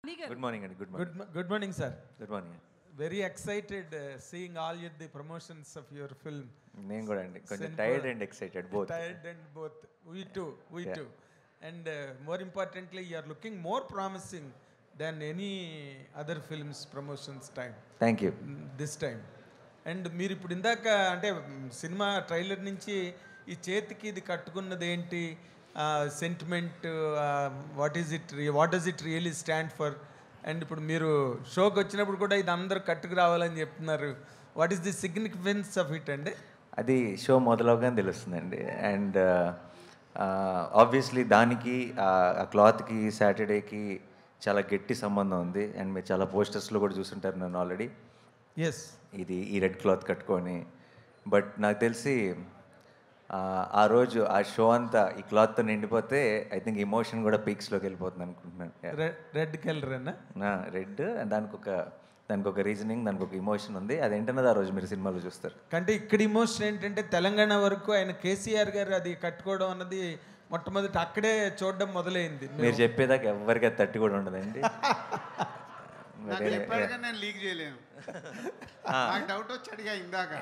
Good morning, and good morning. Good morning, sir. Good morning. Very excited seeing all the promotions of your film. నేను కూడా అండి కొంచెం Sinful- tired and excited both. Tired and both. We Yeah. too. And more importantly, you are looking more promising than any other films promotions time. Thank you. This time. And మీరు ఇప్పుడు ఇందాక అంటే cinema trailer నుంచి ఈ చేతికి ఇది కట్టుకున్నది ఏంటి, sentiment, what does it really stand for? And ఇప్పుడు మీరు షోకి వచ్చినప్పుడు కూడా ఇది అందరూ కట్టుకు రావాలని చెప్తున్నారు. What is the significance of it అండి? అది షో మొదలవగానే తెలుస్తుందండి. అండ్ ఆబ్వియస్లీ దానికి ఆ క్లాత్కి సాటర్డేకి చాలా గట్టి సంబంధం ఉంది. అండ్ మీరు చాలా పోస్టర్స్లో కూడా చూసుంటారు నన్ను ఆల్రెడీ. ఎస్, ఇది ఈ రెడ్ క్లాత్ కట్టుకొని. బట్ నాకు తెలిసి ఆ రోజు ఆ షో అంతా ఈ క్లాత్తో నిండిపోతే ఐ థింక్ ఇమోషన్ కూడా పీక్స్లోకి వెళ్ళిపోతుంది అనుకుంటున్నాను. రెడ్ కలర్ అన్న రెడ్, దానికి ఒక రీజనింగ్, దానికి ఒక ఇమోషన్ ఉంది. అదేంటన్నది ఆ రోజు మీరు సినిమాలో చూస్తారు. అంటే ఇక్కడ ఇమోషన్ ఏంటంటే తెలంగాణ వరకు ఆయన కేసీఆర్ గారు అది కట్టుకోవడం అన్నది మొట్టమొదటి అక్కడే చూడడం మొదలైంది. మీరు చెప్పేదాకా ఎవరికి అది తట్టి కూడా ఉండదండి. నేను లీక్ చేయలేను. నాకు డౌట్ వచ్చి అడిగా ఇందాక,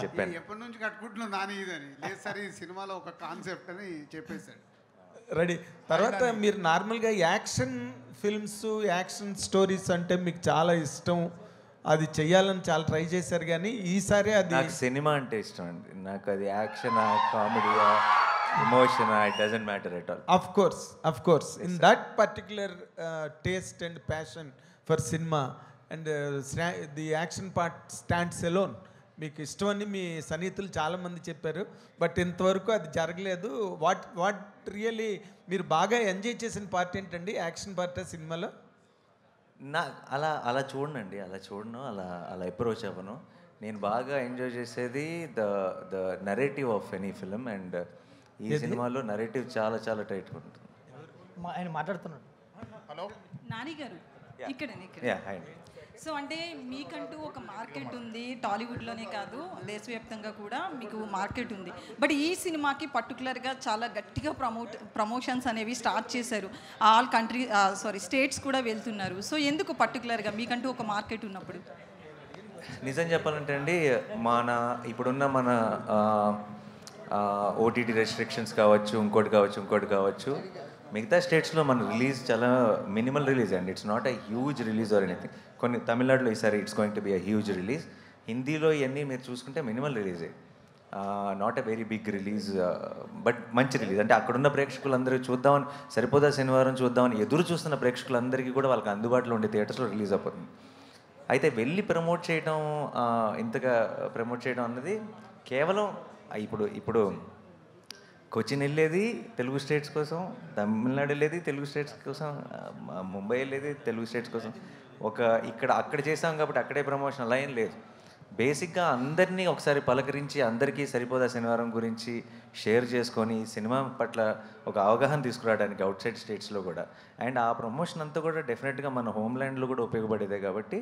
చెప్పాను ఎప్పటి నుంచి కట్టుకుంటున్నావు నాని ఇదని. లేదు సార్, ఈ సినిమాలో ఒక కాన్సెప్ట్ అని చెప్పేశాడు. రెడీ. తర్వాత మీరు నార్మల్గా యాక్షన్ ఫిల్మ్స్, యాక్షన్ స్టోరీస్ అంటే మీకు చాలా ఇష్టం, అది చెయ్యాలని చాలా ట్రై చేశారు. కానీ ఈసారి అది నాకు సినిమా అంటే ఇష్టం అండి. నాకు అది యాక్షనా, కామెడీయా, ఎమోషనా, it doesn't matter at all. Of course, in that particular taste and passion for cinema and the action part stands alone. మీకు ఇష్టమని మీ సన్నిహితులు చాలామంది చెప్పారు, బట్ ఇంతవరకు అది జరగలేదు. వాట్ రియలీ మీరు బాగా ఎంజాయ్ చేసిన పార్ట్ ఏంటండి, యాక్షన్ పార్ట్ సినిమాలో? అలా చూడనండి, అలా అప్రోచ్ అవ్వను. నేను బాగా ఎంజాయ్ చేసేది the narrative of any film. And ఈ సినిమాలో నరేటివ్ చాలా చాలా టైట్గా ఉంటుంది. ఆయన మాట్లాడుతున్నాడు. హలో నాని గారు, ఇక్కడ హాయ్. సో అంటే మీకంటూ ఒక మార్కెట్ ఉంది, టాలీవుడ్లోనే కాదు దేశవ్యాప్తంగా కూడా మీకు మార్కెట్ ఉంది. బట్ ఈ సినిమాకి పర్టికులర్గా చాలా గట్టిగా ప్రమోషన్స్ అనేవి స్టార్ట్ చేశారు. ఆల్ స్టేట్స్ కూడా వెళ్తున్నారు. సో ఎందుకు పర్టికులర్గా మీకంటూ ఒక మార్కెట్ ఉన్నప్పుడు? నిజం చెప్పాలంటే అండి, ఇప్పుడున్న మన ఓటీటీ రెస్ట్రిక్షన్స్ కావచ్చు, ఇంకోటి కావచ్చు, మిగతా స్టేట్స్లో మన రిలీజ్ చాలా మినిమల్ రిలీజ్ అండి. It's not a huge release or anything. కొన్ని తమిళనాడులో ఈసారి it's going to be a huge release. హిందీలో ఇవన్నీ మీరు చూసుకుంటే మినిమల్ రిలీజే, not a very big release, but మంచి రిలీజ్. అంటే అక్కడున్న ప్రేక్షకులందరూ చూద్దామని, సరిపోదా శనివారం చూద్దామని ఎదురు చూస్తున్న ప్రేక్షకులందరికీ కూడా వాళ్ళకి అందుబాటులో ఉండే థియేటర్స్లో రిలీజ్ అయిపోతుంది. అయితే వెళ్ళి ఇంతగా ప్రమోట్ చేయడం అన్నది కేవలం ఇప్పుడు కొచ్చిన్ వెళ్ళేది తెలుగు స్టేట్స్ కోసం, తమిళనాడు వెళ్ళేది తెలుగు స్టేట్స్ కోసం, ముంబై వెళ్ళేది తెలుగు స్టేట్స్ కోసం. అక్కడ చేసాం కాబట్టి అక్కడే ప్రమోషన్ అలా ఏం లేదు. బేసిక్గా అందరినీ ఒకసారి పలకరించి, అందరికీ సరిపోదా శనివారం గురించి షేర్ చేసుకొని సినిమా పట్ల ఒక అవగాహన తీసుకురావడానికి అవుట్ సైడ్ స్టేట్స్లో కూడా. అండ్ ఆ ప్రమోషన్ అంతా కూడా డెఫినెట్గా మన హోమ్ల్యాండ్లో కూడా ఉపయోగపడేదే. కాబట్టి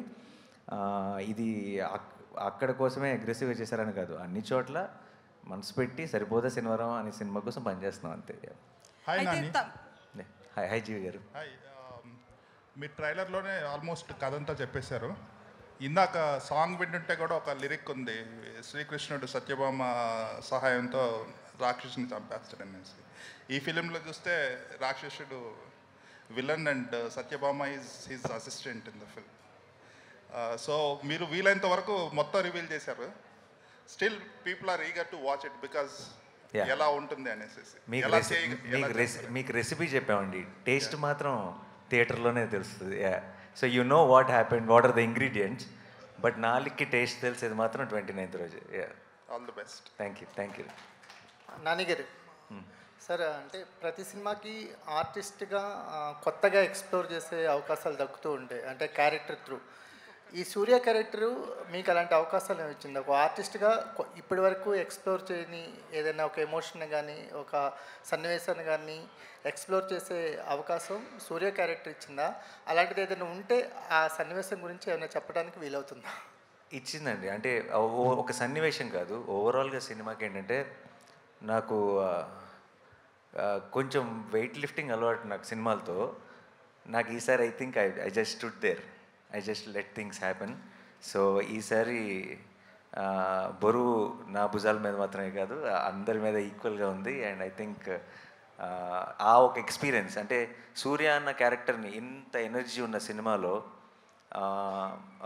ఇది అక్కడ కోసమే అగ్రెసివ్గా చేశారని కాదు, అన్ని చోట్ల మనసు పెట్టి సరిపోదా శనివారం అనే సినిమా కోసం పనిచేస్తున్నాం అంతే. హాయ్ నాని. హాయ్ జీవి గారు. హాయ్. మీరు ట్రైలర్లోనే ఆల్మోస్ట్ కథ అంతా చెప్పేశారు. ఇందాక సాంగ్ వింటుంటే కూడా ఒక లిరిక్ ఉంది, శ్రీకృష్ణుడు సత్యభామ సహాయంతో రాక్షసుని చంపేస్తాడనేసి. ఈ ఫిలింలో చూస్తే రాక్షసుడు villain and Satyabhama is his assistant in the film. So మీరు వీలైనంత వరకు మొత్తం రివీల్ చేశారు. Still people are eager to watch it because ఎలా ఉంటుంది అనేసి. మీకు రెసిపీ చెప్పామండి, టేస్ట్ మాత్రం థియేటర్లోనే తెలుస్తుంది. So you know what happened, what are the ingredients, but నాలుగుకి టేస్ట్ తెలిసేది మాత్రం 29th రోజు. All the best. Thank you. Nani garu, sir అంటే ప్రతి సినిమాకి ఆర్టిస్ట్గా కొత్తగా ఎక్స్ప్లోర్ చేసే అవకాశాలు దక్కుతూ ఉంటాయి, అంటే క్యారెక్టర్ త్రూ. ఈ సూర్య క్యారెక్టరు మీకు అలాంటి అవకాశాలు ఏమి ఒక ఆర్టిస్ట్గా ఇప్పటి వరకు ఎక్స్ప్లోర్ చేయని ఏదైనా ఒక ఎమోషన్ కానీ, ఒక సన్నివేశాన్ని కానీ ఎక్స్ప్లోర్ చేసే అవకాశం సూర్య క్యారెక్టర్ ఇచ్చిందా? అలాంటిది ఏదైనా ఉంటే ఆ సన్నివేశం గురించి ఏమైనా చెప్పడానికి వీలవుతుందా? ఇచ్చిందండి. అంటే ఒక సన్నివేశం కాదు, ఓవరాల్గా సినిమాకి ఏంటంటే నాకు కొంచెం వెయిట్ లిఫ్టింగ్ అలవాటు నాకు సినిమాలతో. నాకు ఈసారి I think I just stood there, I just let things happen. So ఈసారి బరువు నా భుజాల మీద మాత్రమే కాదు, అందరి మీద ఈక్వల్గా ఉంది. అండ్ ఐ థింక్ ఆ ఒక ఎక్స్పీరియన్స్, అంటే సూర్య అన్న క్యారెక్టర్ని ఇంత ఎనర్జీ ఉన్న సినిమాలో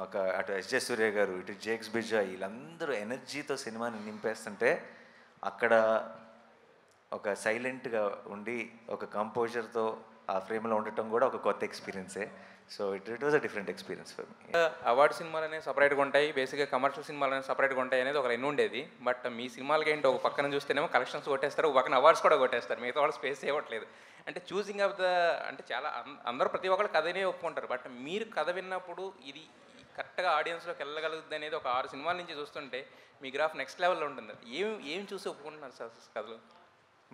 ఒక అటు ఎస్జే సూర్య గారు, ఇటు జేక్స్ బిజా, వీళ్ళందరూ ఎనర్జీతో సినిమాని నింపేస్తుంటే అక్కడ ఒక సైలెంట్గా ఉండి ఒక కంపోజర్తో ఆ ఫ్రేమ్లో ఉండటం కూడా ఒక కొత్త ఎక్స్పీరియన్సే. So it was a different experience for me. Award సినిమాలు అనేవి సపరేట్గా ఉంటాయి, బేసిక్గా కమర్షియల్ సినిమాలు అనేవి సపరేట్గా ఉంటాయి అనేది ఒక ఎన్ని ఉండేది. బట్ మీ సినిమాలకి ఏంటి, ఒక పక్కన చూస్తేనేమో కలెక్షన్స్ కొట్టేస్తారు, ఒక పక్కన అవార్డ్స్ కూడా కొట్టేస్తారు, మిగతా వాళ్ళు స్పేస్ ఇవ్వట్లేదు. అంటే చూసింగ్ ఆఫ్ ద అంటే చాలా అందరూ ప్రతి ఒక్కరు కథనే ఒప్పుకుంటారు. బట్ మీరు కథ విన్నప్పుడు ఇది కరెక్ట్గా ఆడియన్స్లోకి వెళ్ళగలుగుతుంది అనేది ఒక 6 సినిమాల నుంచి చూస్తుంటే మీ గ్రాఫ్ నెక్స్ట్ లెవెల్లో ఉంటుంది. ఏం చూసి ఒప్పుకుంటున్నారు సార్ కథలు?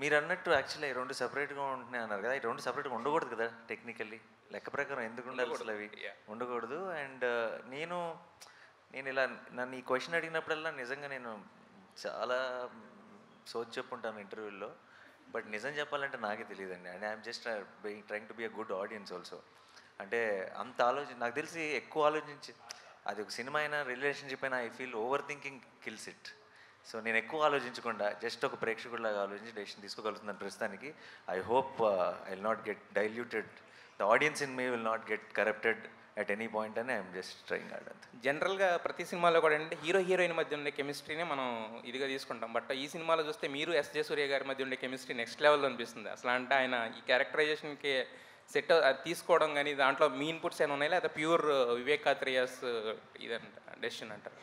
మీరు అన్నట్టు యాక్చువల్లీ ఈ 2 సపరేట్గా ఉంటున్నాయి అన్నారు కదా, ఈ 2 సపరేట్గా ఉండకూడదు కదా టెక్నికల్లీ, లెక్క ప్రకారం ఎందుకు ఉండాలి అసలు అవి? ఉండకూడదు. అండ్ నేను ఇలా నన్ను ఈ క్వశ్చన్ అడిగినప్పుడల్లా నిజంగా నేను చాలా సోచ్ చెప్పుంటాను ఇంటర్వ్యూల్లో, బట్ నిజం చెప్పాలంటే నాకే తెలియదండి. And I'm just trying to be a good audience also. అంటే అంత నాకు తెలిసి ఎక్కువ ఆలోచించి, అది ఒక సినిమా అయినా రిలేషన్షిప్ అయినా, I feel over thinking kills it. So నేను ఎక్కువ ఆలోచించకుండా జస్ట్ ఒక ప్రేక్షకుడిలాగా ఆలోచించి డెసిషన్ తీసుకోగలుగుతున్నాను ప్రస్తుతానికి. I hope I will not get diluted, the audience in me will not get corrupted at any point అని ఐఎమ్ జస్ట్ ట్రైంగ్ హార్డ్. అంతే. జనరల్గా ప్రతి సినిమాలో కూడా అంటే హీరోయిన్ మధ్య ఉండే కెమిస్ట్రీనే మనం ఇదిగా తీసుకుంటాం. బట్ ఈ సినిమాలో చూస్తే మీరు ఎస్జే సూర్య గారి మధ్య ఉండే కెమిస్ట్రీ నెక్స్ట్ లెవెల్లో అనిపిస్తుంది. అసలు అంటే ఆయన ఈ క్యారెక్టరైజేషన్కి సెట్ తీసుకోవడం కానీ దాంట్లో మీ ఇన్పుట్స్ ఏమైనా ఉన్నాయి, లేదా ప్యూర్ వివేక్ కాత్రియాస్ ఇదంట డెసిషన్ అంటారు?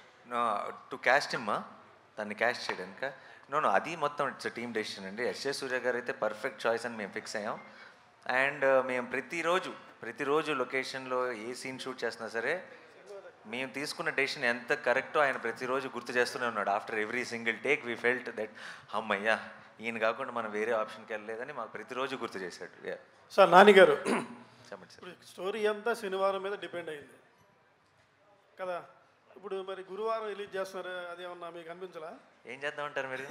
టు క్యాస్ట్ హిమ్మా, దాన్ని క్యాస్ట్ చేయడానికి నో అది మొత్తం ఇట్స్ టీమ్ డెసిషన్ అండి. ఎస్జే సూర్య గారు అయితే పర్ఫెక్ట్ చాయిస్ అని మేము ఫిక్స్ అయ్యాం. అండ్ మేము ప్రతిరోజు లొకేషన్లో ఏ సీన్ షూట్ చేస్తున్నా సరే మేము తీసుకున్న డెసిషన్ ఎంత కరెక్టో ఆయన ప్రతిరోజు గుర్తు చేస్తూనే ఉన్నాడు. After every single take we felt that అమ్మయ్యా ఈయన కాకుండా మనం వేరే ఆప్షన్కి వెళ్ళలేదని మాకు ప్రతిరోజు గుర్తు చేశాడు. సార్ నాని గారు, చెప్పండి సార్. స్టోరీ అంతా శనివారం మీద డిపెండ్ అయింది కదా. ఇప్పుడు మరి గురువారం రిలీజ్ చేస్తున్నారు, అది ఏమన్నా మీకు అనిపించలా? ఏం చేద్దామంటారు మీరు?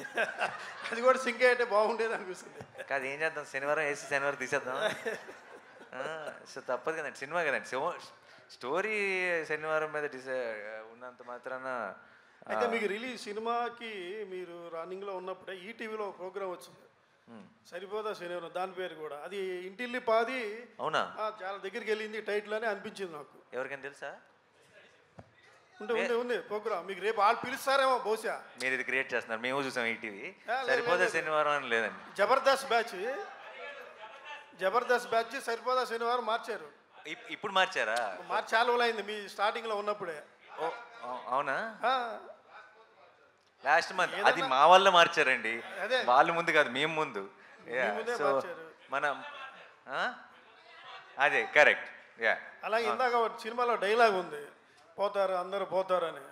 అది కూడా సింక్ అయితే బాగుండేది అనిపిస్తుంది. కాదు, ఏం చేద్దాం, శనివారం వేసి శనివారం తీసేద్దాం. సో తప్పదు కదండి, సినిమా కదండి. స్టోరీ శనివారం మీద ఉన్నంత మాత్రాన. అయితే మీకు రిలీజ్ సినిమాకి మీరు రన్నింగ్లో ఉన్నప్పుడే ఈటీవీలో ప్రోగ్రామ్ వచ్చింది, సరిపోదా శనివారం, దాని పేరు కూడా అది ఇంటిల్లి పాది. అవునా? చాలా దగ్గరికి వెళ్ళింది టైటిల్ అని అనిపించింది నాకు. ఎవరికైనా తెలుసా? ఉంది ప్రోగ్రామ్, మీకు రేపు వాళ్ళు పిలుస్తారేమో బహుశా. మీరు ఇది క్రియేట్ చేస్తున్నారు, మేము చూసాం ఈటీవీ. సరిపోదా శనివారం అని లేదండి, జబర్దస్త్ బ్యాచ్ సరిపోదా శనివారం మార్చారు. ఇప్పుడు మార్చారా? మార్చి చాలా రోజులు అయింది, మీ స్టార్టింగ్ లో ఉన్నప్పుడే. అవునా? లాస్ట్ మంత్ అది మా వల్ల మార్చారండి, వాళ్ళు ముందు కాదు, మేము ముందు. సో మనం అదే కరెక్ట్. అలాగే ఇందాక సినిమాలో డైలాగ్ ఉంది, పోతారు అందరూ పోతారని.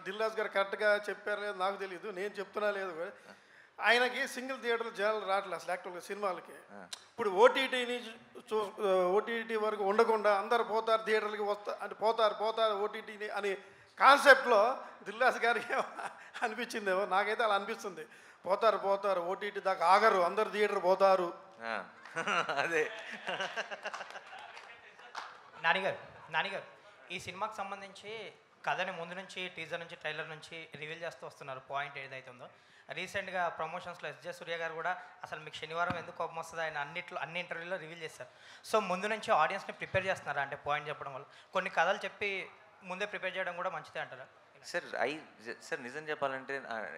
దిల్రాజు గారు కరెక్ట్గా చెప్పారు లేదు నాకు తెలియదు, నేను చెప్తున్నా లేదు. ఆయనకి సింగిల్ థియేటర్లు జనాలు రావట్లేదు అసలు యాక్చువల్గా సినిమాలకి. ఇప్పుడు ఓటీటీ వరకు ఉండకుండా అందరు పోతారు థియేటర్లకి అంటే పోతారు ఓటీటీని అని కాన్సెప్ట్లో దిల్రాజు గారికి అనిపించిందేమో, నాకైతే అలా అనిపిస్తుంది. పోతారు ఓటీటీ దాకా ఆగరు, అందరు థియేటర్ పోతారు. అదే. నానిగారు ఈ సినిమాకి సంబంధించి కథని ముందు నుంచి టీజర్ నుంచి ట్రైలర్ నుంచి రివీల్ చేస్తూ వస్తున్నారు. పాయింట్ ఏదైతే ఉందో రీసెంట్గా ప్రమోషన్స్లో ఎస్జే సూర్య గారు కూడా అసలు మీకు శనివారం ఎందుకు కోపం వస్తుంది ఆయన అన్ని ఇంటర్వ్యూలో రివీల్ చేస్తారు. సో ముందు నుంచి ఆడియన్స్ని ప్రిపేర్ చేస్తున్నారా అంటే పాయింట్ చెప్పడం వల్ల? కొన్ని కథలు చెప్పి ముందే ప్రిపేర్ చేయడం కూడా మంచిదే అంటారా? సార్ నిజం చెప్పాలంటే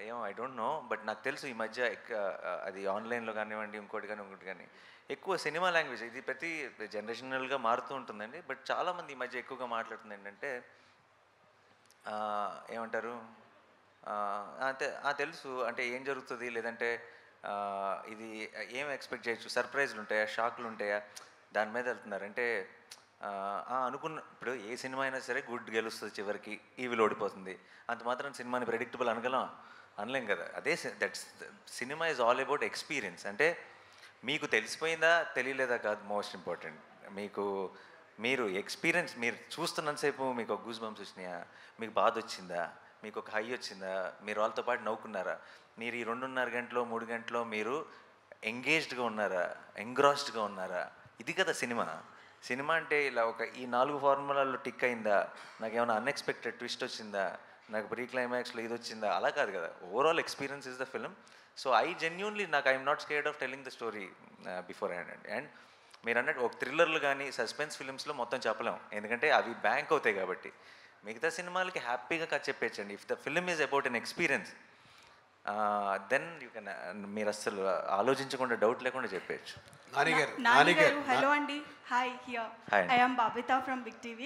ఏమో ఐ డోంట్ నో, బట్ నాకు తెలుసు ఈ మధ్య అది ఆన్లైన్లో కానివ్వండి ఇంకోటి కానీ ఎక్కువ సినిమా లాంగ్వేజ్ ఇది ప్రతి జనరేషనల్గా మారుతూ ఉంటుందండి. బట్ చాలామంది ఈ మధ్య ఎక్కువగా మాట్లాడుతుంది ఏంటంటే ఏమంటారు, అంతే తెలుసు అంటే ఏం జరుగుతుంది, లేదంటే ఇది ఏం ఎక్స్పెక్ట్ చేయొచ్చు, సర్ప్రైజ్లు ఉంటాయా, షాక్లు ఉంటాయా, దాని మీద వెళ్తున్నారు. అంటే అనుకున్న ఇప్పుడు ఏ సినిమా అయినా సరే గుడ్ గెలుస్తుంది, చివరికి ఈవిల్ ఓడిపోతుంది, అంత మాత్రం సినిమాని ప్రెడిక్టబుల్ అనలేం కదా. అదే that's cinema is all about experience. అంటే మీకు తెలిసిపోయిందా తెలియలేదా కాదు మోస్ట్ ఇంపార్టెంట్, మీరు ఎక్స్పీరియన్స్ మీరు చూస్తున్నంతసేపు మీకు ఒక గూస్ బంప్స్ వచ్చినాయా, మీకు బాధ వచ్చిందా, మీకు ఒక హై వచ్చిందా, మీరు వాళ్ళతో పాటు నవ్వుకున్నారా, మీరు ఈ 2.5 గంటలో 3 గంటలో మీరు ఎంగేజ్డ్గా ఉన్నారా, ఎంగ్రాస్డ్గా ఉన్నారా, ఇది కదా సినిమా. సినిమా అంటే ఇలా ఈ 4 ఫార్ములాల్లో టిక్ అయిందా, నాకు ఏమైనా అన్ఎక్స్పెక్టెడ్ ట్విస్ట్ వచ్చిందా, నాకు ప్రీ క్లైమాక్స్లో ఇది వచ్చిందా, అలా కాదు కదా. Overall experience is the film. So I genuinely I'm not scared of telling the story before hand అండి. అండ్ మీరు అన్నట్టు ఒక థ్రిల్లర్లు కానీ సస్పెన్స్ ఫిల్మ్స్లో మొత్తం చెప్పలేం, ఎందుకంటే అవి బ్యాంక్ అవుతాయి కాబట్టి. మిగతా సినిమాలకి హ్యాపీగా కథ చెప్పేయచ్చండి. If the film is about an experience then you can, మీరు అస్సలు ఆలోచించకుండా డౌట్ లేకుండా చెప్పేయచ్చు. Nani garu, hello Andy. Hi, here. Hi. I am Babita from Big TV.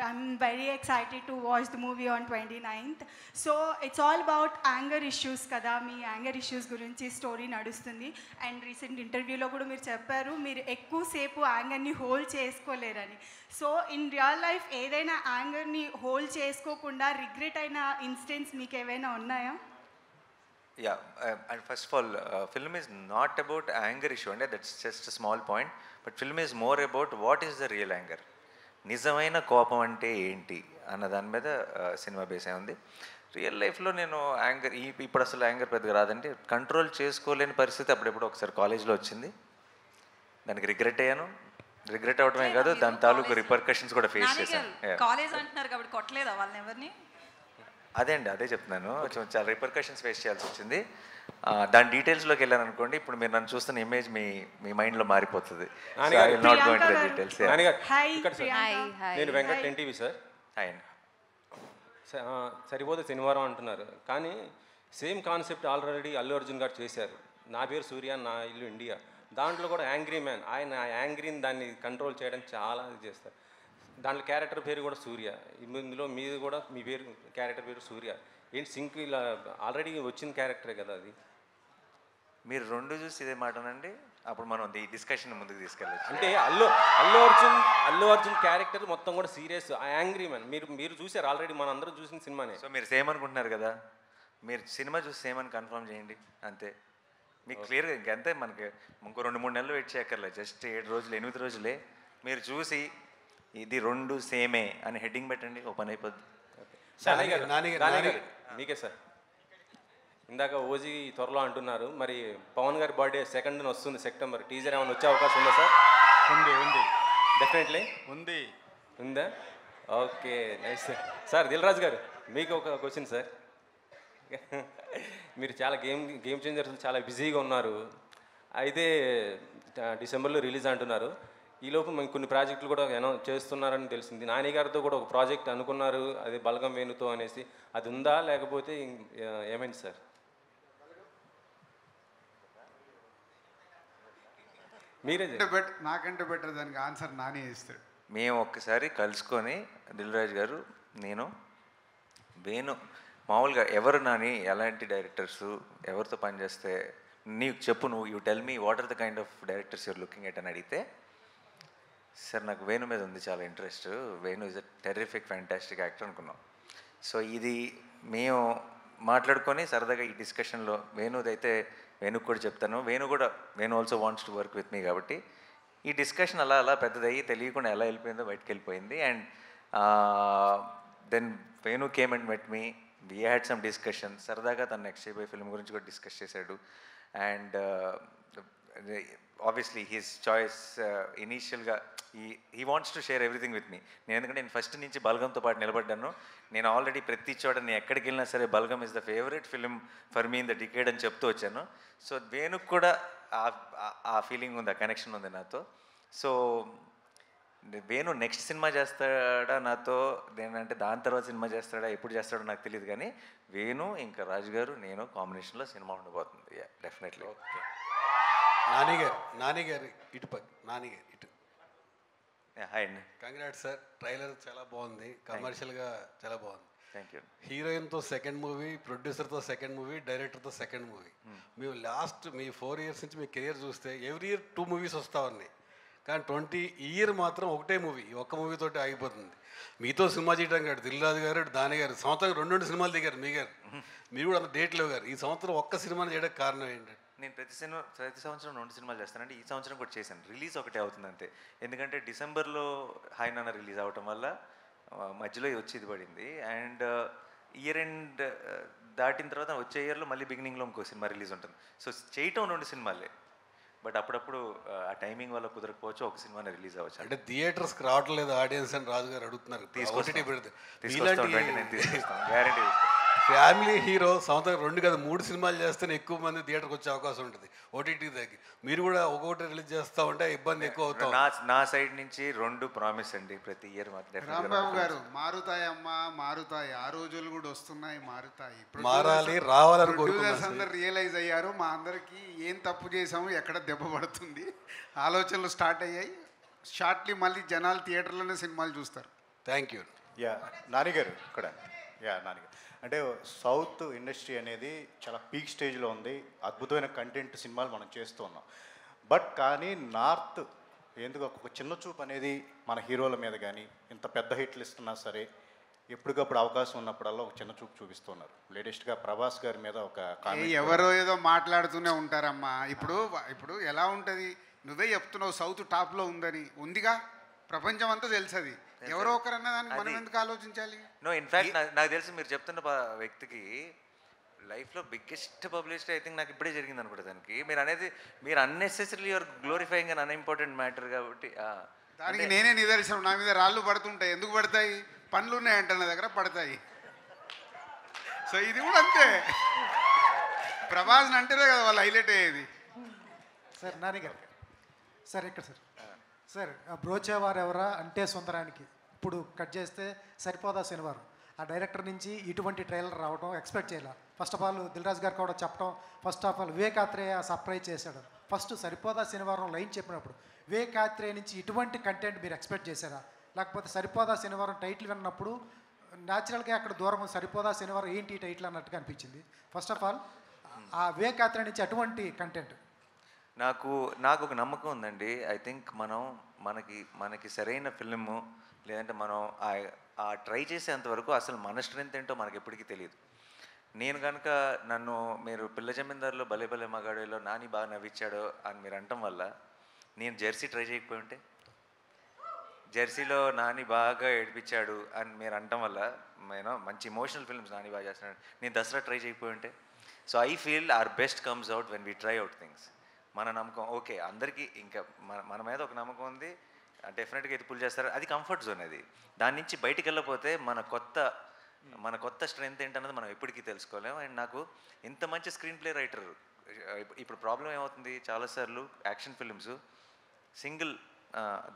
I'm very excited to watch the movie on 29th. So it's all about anger issues kada. మీ anger issues గురించి story నడుస్తుంది. And recent ఇంటర్వ్యూలో కూడా మీరు చెప్పారు మీరు ఎక్కువసేపు యాంగర్ని హోల్డ్ చేసుకోలేరని. సో ఇన్ రియల్ లైఫ్ ఏదైనా యాంగర్ని హోల్డ్ చేసుకోకుండా రిగ్రెట్ అయిన ఇన్సిడెంట్స్ మీకు ఏవైనా ఉన్నాయా? Yeah, and first of all, film is not about anger issue, and that's just a small point. But film is more about what is the real anger. నిజమైన కోపం అంటే ఏంటి అన్న దాని మీద సినిమా బేస్ అయి ఉంది. రియల్ లైఫ్లో నేను యాంగర్ ఇప్పుడు అసలు యాంగర్ పెద్దగా రాదంటే కంట్రోల్ చేసుకోలేని పరిస్థితి అప్పుడెప్పుడు ఒకసారి కాలేజ్లో వచ్చింది. దానికి రిగ్రెట్ అయ్యాను. రిగ్రెట్ అవడమే కాదు, దాని తాలూకు రిపర్కషన్స్ కూడా ఫేస్ చేశాను. కాలేజ్ అంటున్నారు కాబట్టి కొట్టలేదా వాళ్ళని ఎవరిని? అదే అండి, అదే చెప్తున్నాను. కొంచెం చాలా రిపర్కషన్స్ ఫేస్ చేయాల్సి వచ్చింది. దాని డీటెయిల్స్లోకి వెళ్ళాను అనుకోండి, ఇప్పుడు మీరు నన్ను చూస్తున్న ఇమేజ్ మీ మైండ్లో మారిపోతుంది. నేను వెంకట్ ఎన్టీవీ సార్. హాయ్ అండి. సరిపోతే శనివారం అంటున్నారు, కానీ same concept already Allu Arjun గారు చేశారు. నా పేరు సూర్య, నా ఇల్లు ఇండియా. దాంట్లో కూడా యాంగ్రీ మ్యాన్, ఆయన యాంగ్రీని దాన్ని కంట్రోల్ చేయడానికి చాలా చేస్తారు. దాంట్లో క్యారెక్టర్ పేరు కూడా సూర్య. ఇందులో మీది కూడా మీ పేరు క్యారెక్టర్ పేరు సూర్య. ఏంటి సింక్ ఇలా ఆల్రెడీ వచ్చిన క్యారెక్టరే కదా అది. మీరు రెండు చూసి ఇదే మాటనండి, అప్పుడు మనం ఈ డిస్కషన్ ముందుకు తీసుకెళ్ళచ్చు. అంటే అల్లు అర్జున్ క్యారెక్టర్ మొత్తం కూడా సీరియస్, యాంగ్రీ మ్యాన్. మీరు చూసారు ఆల్రెడీ, మన అందరూ చూసిన సినిమానే. సో మీరు సేమ్ అనుకుంటున్నారు కదా, మీరు సినిమా చూసి సేమ్ అని కన్ఫర్మ్ చేయండి అంతే. మీకు క్లియర్గా ఇంకంతే, మనకి ఇంకో 2-3 నెలలు వెయిట్ చేయక్కర్లేదు. జస్ట్ 7 రోజులు 8 రోజులే. మీరు చూసి ఇది 2 సేమే అని హెడ్డింగ్ పెట్టండి, ఓపెన్ అయిపోద్ది. మీకే సార్. ఇందాక ఓజీ త్వరలో అంటున్నారు, మరి పవన్ గారి బర్త్డే 2nd వస్తుంది సెప్టెంబర్. టీజర్ ఏమైనా వచ్చే అవకాశం ఉందా సార్? ఉంది డెఫినెట్లీ ఉందా? Okay, nice sir. Sir Dil Raju garu, మీకు ఒక క్వశ్చన్ సార్. మీరు చాలా గేమ్ చేంజర్స్ చాలా బిజీగా ఉన్నారు. అయితే డిసెంబర్లో రిలీజ్ అంటున్నారు. ఈలోపు మేము కొన్ని ప్రాజెక్టులు కూడా చేస్తున్నారని తెలిసింది. నాని గారితో కూడా ఒక ప్రాజెక్ట్ అనుకున్నారు, అది బలగం వేణుతో అనేసి. అది ఉందా లేకపోతే ఏమైంది సార్? మీరే నాకంటే బెటర్ దానికి ఆన్సర్ నాని ఇస్తాడు. మేము ఒక్కసారి కలుసుకొని దిల్ రాజు గారు, నేను, వేణు, మామూలుగా ఎవరు నాని, ఎలాంటి డైరెక్టర్సు, ఎవరితో పనిచేస్తే నీకు చెప్పు, నువ్వు you tell me what are the kind of directors you're looking at అని అడిగితే, సార్ నాకు వేణు మీద ఉంది చాలా interest, Venu is a terrific fantastic actor అనుకున్నాం. సో ఇది మేము మాట్లాడుకొని సరదాగా ఈ డిస్కషన్లో వేణుదైతే వేణుకు కూడా చెప్తాను, Venu also wants to work with me. కాబట్టి ఈ డిస్కషన్ అలా పెద్దదయ్యి తెలియకుండా ఎలా వెళ్ళిపోయిందో బయటకు వెళ్ళిపోయింది. And then Venu came and met me, we had some discussion. సరదాగా తను నెక్స్ట్ చేయబోయే ఫిల్మ్ గురించి కూడా డిస్కస్ చేశాడు. అండ్ ఆబ్వియస్లీ హిస్ చాయిస్ ఇనీషియల్గా he wants to share everything with me. ఎందుకంటే నేను ఫస్ట్ నుంచి బల్గంతో పాటు నిలబడ్డాను. నేను ఆల్రెడీ ప్రతి చోట నేను ఎక్కడికి వెళ్ళినా సరే Balagam is the favourite film for me in the decade అని చెప్తూ వచ్చాను. సో వేణుకు కూడా ఆ ఫీలింగ్ ఉంది, ఆ కనెక్షన్ ఉంది నాతో. సో వేణు నెక్స్ట్ సినిమా చేస్తాడా నాతో, ఏంటంటే దాని తర్వాత సినిమా చేస్తాడా, ఎప్పుడు చేస్తాడో నాకు తెలియదు, కానీ వేణు ఇంకా రాజు గారు నేను కాంబినేషన్లో సినిమా ఉండబోతుంది. డెఫినెట్లీ. ఓకే, నాని గారు ఇటు హాయ్ అండి. Congrats sir. ట్రైలర్ చాలా బాగుంది, కమర్షియల్గా చాలా బాగుంది. Thank you. హీరోయిన్తో 2nd మూవీ, ప్రొడ్యూసర్తో 2nd మూవీ, డైరెక్టర్తో 2nd మూవీ. మేము లాస్ట్ మీ 4 years నుంచి మీ కెరియర్ చూస్తే ఎవ్రీ ఇయర్ 2 movies వస్తూ ఉన్నాయి, కానీ 20 year మాత్రం ఒకటే మూవీ, ఒక్క మూవీతోటి ఆగిపోతుంది. మీతో సినిమా చేయడం కాదు, దిల్ రాజు గారు, దాని గారు సంవత్సరం 2 సినిమాలు దిగారు. మీరు కూడా అంత డేట్ లేవు గారు. ఈ సంవత్సరం ఒక్క సినిమాని చేయడానికి కారణం ఏంటంటే, నేను ప్రతి సంవత్సరం 2 సినిమాలు చేస్తానంటే ఈ సంవత్సరం కూడా చేశాను. రిలీజ్ ఒకటే అవుతుంది అంతే. ఎందుకంటే డిసెంబర్లో హాయ్ నాన్న రిలీజ్ అవటం వల్ల మధ్యలో వచ్చి ఇది పడింది. అండ్ ఇయర్ ఎండ్ దాటిన తర్వాత వచ్చే ఇయర్లో మళ్ళీ బిగినింగ్లో ఇంకో సినిమా రిలీజ్ ఉంటుంది. సో చేయటం 2 సినిమాలే. బట్ అప్పుడప్పుడు ఆ టైమింగ్ వల్ల కుదరకపోవచ్చు, ఒక సినిమాని రిలీజ్ అవ్వచ్చు. అంటే థియేటర్స్కి రావట్లేదు ఆడియన్స్ అని రాజు గారు అడుగుతున్నారు. గ్యారంటీ ఫ్యామిలీ హీరో సంవత్సరం 2 కాదు 3 సినిమాలు చేస్తేనే ఎక్కువ మంది థియేటర్కి వచ్చే అవకాశం ఉంటుంది ఓటీటీ దగ్గర. మీరు కూడా ఒక్కొక్కటి రిలీజ్ చేస్తూ ఉంటే ఇబ్బంది ఎక్కువ అవుతుంది. నా సైడ్ నుంచి 2 ప్రామిస్ అండి ప్రతి ఇయర్. రాంబాబు గారు మారుతాయమ్మా మారుతాయి, ఆ రోజులు కూడా వస్తున్నాయి మారుతాయి, మారాలి రావాలని ప్రొడ్యూసర్స్ అందరు రియలైజ్ అయ్యారు మా అందరికీ ఏం తప్పు చేసాము, ఎక్కడ దెబ్బ పడుతుంది, ఆలోచనలు స్టార్ట్ అయ్యాయి. షార్ట్లీ మళ్ళీ జనాలు థియేటర్లోనే సినిమాలు చూస్తారు. Thank you. నానిగారు ఇక్కడ నానిగారు అంటే సౌత్ ఇండస్ట్రీ అనేది చాలా పీక్ స్టేజ్లో ఉంది, అద్భుతమైన కంటెంట్ సినిమాలు మనం చేస్తూ ఉన్నాం. బట్ కానీ నార్త్ ఎందుకు ఒక చిన్న చూపు అనేది మన హీరోల మీద కానీ ఇంత పెద్ద హిట్లు ఇస్తున్నా సరే ఎప్పటికప్పుడు అవకాశం ఉన్నప్పుడల్లా ఒక చిన్న చూపు చూపిస్తున్నారు. లేటెస్ట్గా ప్రభాస్ గారి మీద ఒక ఎవరో ఏదో మాట్లాడుతూనే ఉంటారమ్మా. ఇప్పుడు ఎలా ఉంటుంది, నువ్వే చెప్తున్నావు సౌత్ టాప్లో ఉందని, ఉందిగా ప్రపంచం అంతా తెలుసది. ఎవరో ఒకరన్నా దానికి మనం ఎందుకు ఆలోచించాలి? నో ఇన్ఫ్యాక్ట్ నాకు తెలిసి మీరు చెప్తున్న వ్యక్తికి లైఫ్లో బిగ్గెస్ట్ పబ్లిసిటీ ఐ థింక్ నాకు ఇప్పుడే జరిగింది అనుకుంటా. దానికి మీరు unnecessary your glorifying and unimportant matter కాబట్టి దానికి నేనే నిదర్శనం. నా మీద రాళ్ళు పడుతుంటాయి. ఎందుకు పడతాయి? పనులు ఉన్నాయంట నా దగ్గర, పడతాయి. సో ఇది కూడా అంతే. ప్రభాస్ని అంటేనే కదా వాళ్ళు హైలైట్ అయ్యేది. సార్ నానిగారు సార్ ఇక్కడ సార్ బ్రోచేవారు ఎవరా అంటే సుందరానికి ఇప్పుడు కట్ చేస్తే సరిపోదా శనివారం. ఆ డైరెక్టర్ నుంచి ఇటువంటి ట్రైలర్ రావడం ఎక్స్పెక్ట్ చేయాలి. ఫస్ట్ ఆఫ్ ఆల్ దిల్రాజ్ గారు కూడా చెప్పడం, first of all Vivekatreya surprise చేశాడు. ఫస్ట్ సరిపోదా శనివారం లైన్ చెప్పినప్పుడు వివేకాత్రేయ నుంచి ఇటువంటి కంటెంట్ మీరు ఎక్స్పెక్ట్ చేశారా? లేకపోతే సరిపోదా శనివారం టైటిల్ విన్నప్పుడు న్యాచురల్గా అక్కడ దూరం సరిపోదా శనివారం ఏంటి టైటిల్ అన్నట్టుగా అనిపించింది. ఫస్ట్ ఆఫ్ ఆల్ ఆ వివేకాత్రేయ నుంచి అటువంటి కంటెంట్ నాకు ఒక నమ్మకం ఉందండి. ఐ థింక్ మనకి సరైన ఫిల్ము లేదంటే మనం ఆ ట్రై చేసేంతవరకు అసలు మన స్ట్రెంత్ ఏంటో మనకి ఎప్పటికీ తెలియదు. నేను కనుక మీరు పిల్ల జమీందారులో భలే భలే మగాడిలో నాని బాగా నవ్వించాడు అని మీరు అనటం వల్ల నేను జెర్సీ ట్రై చేయకపోయి ఉంటే, జెర్సీలో నాని బాగా ఏడిపించాడు అని మీరు అనటం వల్ల మంచి ఇమోషనల్ ఫిల్మ్స్ నాని బాగా చేస్తున్నాడు, నేను దసరా ట్రై చేయకపోయి ఉంటే. So I feel our best comes out when we try out things. మన నమ్మకం ఓకే, అందరికీ ఇంకా మన మీద ఒక నమ్మకం ఉంది, డెఫినెట్గా ఇది పుల్ చేస్తారు, అది కంఫర్ట్ జోన్. అది దాని నుంచి బయటికి వెళ్ళకపోతే మన కొత్త స్ట్రెంత్ ఏంటన్నది మనం ఎప్పటికీ తెలుసుకోలేము. అండ్ నాకు ఇంత మంచి స్క్రీన్ ప్లే రైటర్, ఇప్పుడు ప్రాబ్లం ఏమవుతుంది చాలాసార్లు యాక్షన్ ఫిల్మ్స్ సింగిల్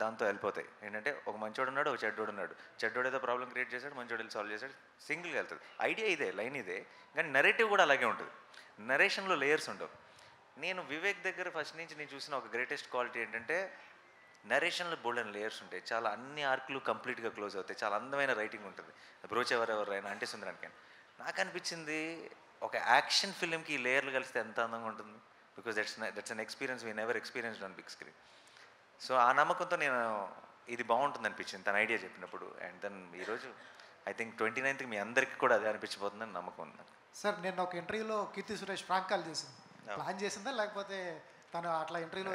దాంతో వెళ్ళిపోతాయి. ఏంటంటే ఒక మంచోడు ఉన్నాడు, ఒక చెడ్డోడు ఉన్నాడు, చెడ్డోడు ఏదో ప్రాబ్లం క్రియేట్ చేశాడు, మంచోడు వెళ్ళి సాల్వ్ చేశాడు, సింగిల్గా వెళ్తుంది. ఐడియా ఇదే, లైన్ ఇదే, కానీ నెరేటివ్ కూడా అలాగే ఉంటుంది. నరేషన్లో లేయర్స్ ఉండవు. నేను వివేక్ దగ్గర ఫస్ట్ నుంచి నేను చూసిన ఒక గ్రేటెస్ట్ క్వాలిటీ ఏంటంటే నరేషన్లో బోల్డెన్ లేయర్స్ ఉంటాయి, చాలా అన్ని ఆర్క్లు కంప్లీట్గా క్లోజ్ అవుతాయి, చాలా అందమైన రైటింగ్ ఉంటుంది. బ్రోచెవరెవరైనా అంటే సుందరానికి నాకు అనిపించింది ఒక యాక్షన్ ఫిల్మ్కి ఈ లేయర్లు కలిస్తే ఎంత అందంగా ఉంటుంది. Because that's an experience we never experienced on big screen. So ఆ నమ్మకంతో నేను ఇది బాగుంటుంది అనిపించింది తన ఐడియా చెప్పినప్పుడు. అండ్ దెన్ ఈరోజు ఐ థింక్ 29th మీ అందరికీ కూడా అదే అనిపించబోతుందని నమ్మకం ఉంది. సార్ నేను ఒక ఇంటర్వ్యూలో కీర్తి సురేష్ ఫ్రాంక్ కాల్ చేసింది, ప్లాన్ చేసిందా లేకపోతే తను అట్లా ఇంటర్వ్యూలో?